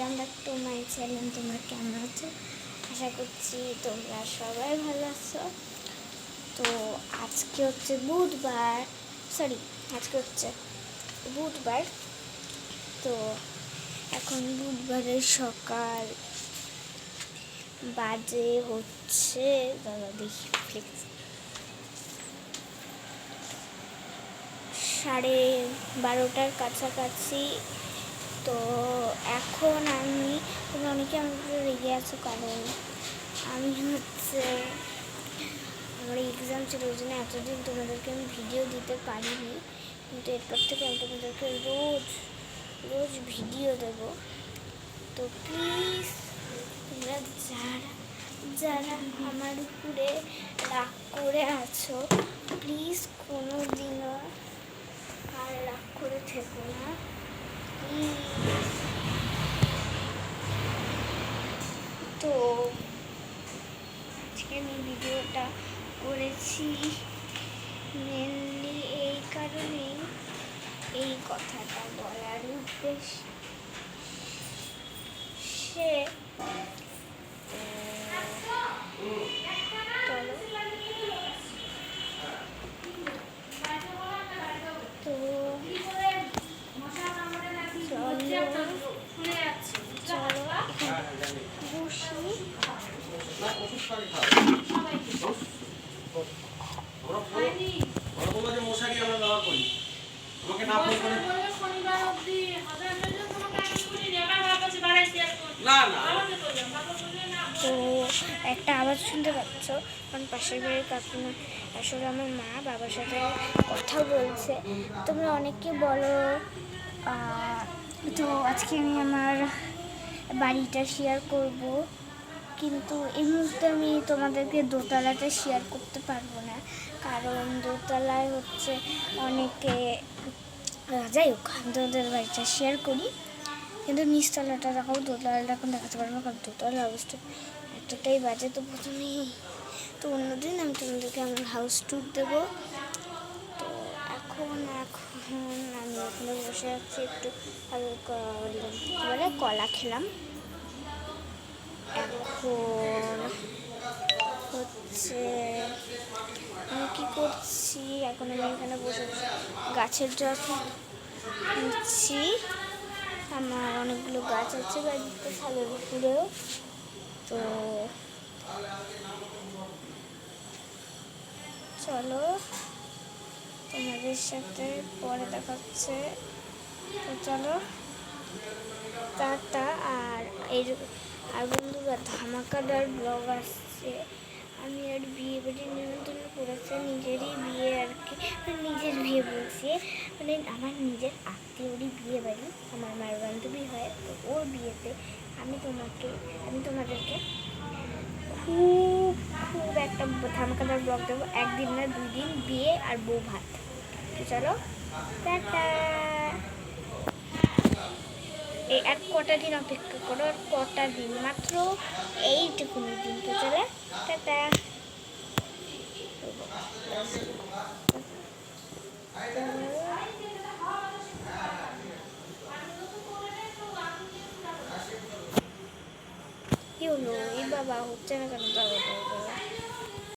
Welcome back to my channel. তোমরা কেমন আছো? আশা করছি তোমরা সবাই ভালো আছো। তো আজকে হচ্ছে বুধবার, আজকে হচ্ছে বুধবার। তো এখন বুধবারের সকাল বাজে হচ্ছে, দাদা দেখি প্লিজ, 12:30 কাছাকাছি। তো এখন তোমরা অনেকে আমার উপরে রেগে আছো, কারণ আমি আমার এক্সাম ছিল, ওই জন্য এতদিন তোমাদেরকে আমি ভিডিও দিতে পারিনি। কিন্তু এরপর থেকে আমি তোমাদেরকে রোজ ভিডিও দেব। তো প্লিজ তোমরা যারা আমার উপরে রাগ করে আছো, প্লিজ কোনো দিনও আর রাগ করে থেকো না। তো আজকে আমি ভিডিওটা করেছি মেনলি এই কারণেই, এই কথাটা বলার উদ্দেশ্যে। চলো তো একটা আওয়াজ শুনতে পাচ্ছ, কারণ পাশের বাড়ির কাকিমা আসলে আমার মা বাবার সাথে কথা বলছে। তোমরা অনেকে বলো, তো আজকে আমি আমার বাড়িটা শেয়ার করব, কিন্তু এই মুহূর্তে আমি তোমাদেরকে দোতলাটা শেয়ার করতে পারবো না, কারণ দোতলায় হচ্ছে অনেকে, যাই হোক আমি তোমাদের বাড়িটা শেয়ার করি, কিন্তু নিচতলাটা দেখাও, দোতলাটা এখন দেখাতে পারবো, কারণ দোতলার অবস্থা এতটাই বাজে। তো তো অন্যদিন আমি তোমাদেরকে আমার হাউস ট্যুর দেবো। তো এখন আমি ওখানে বসে আছি, একটু কলা খেলাম। এখন হচ্ছে আমি কী করছি, এখন আমি এখানে বসে গাছের যত্ন নিচ্ছি। আমার অনেকগুলো গাছ আছে বাড়িতে, ছাদের উপরেও। তো চলো তোমাদের সাথে পরে দেখাচ্ছে। তো চলো টাটা। আর বন্ধুরা, ধামাকাদার ব্লগ আসছে। আমি আর বিয়ে বাড়ির নিমন্ত্রণ করেছে, নিজেরই বিয়ে আর কি, নিজের বিয়ে বলছি, মানে আমার নিজের আত্মীয়রই বিয়ে বাড়ি, আমার মায়ের বান্ধবী হয়। তো ওর বিয়েতে আমি তোমাদেরকে খুব একটা ধামাকাদার ব্লগ দেবো, 1 দিন না 2 দিন, বিয়ে আর বউ ভাত। তো চলো টাটা। এই আর কটা দিন অপেক্ষা করো, আর কটা দিন, মাত্র এইটুকুনি দিন। তো চলে টাটা। কি হলো? এই বাবা হচ্ছে না কেন?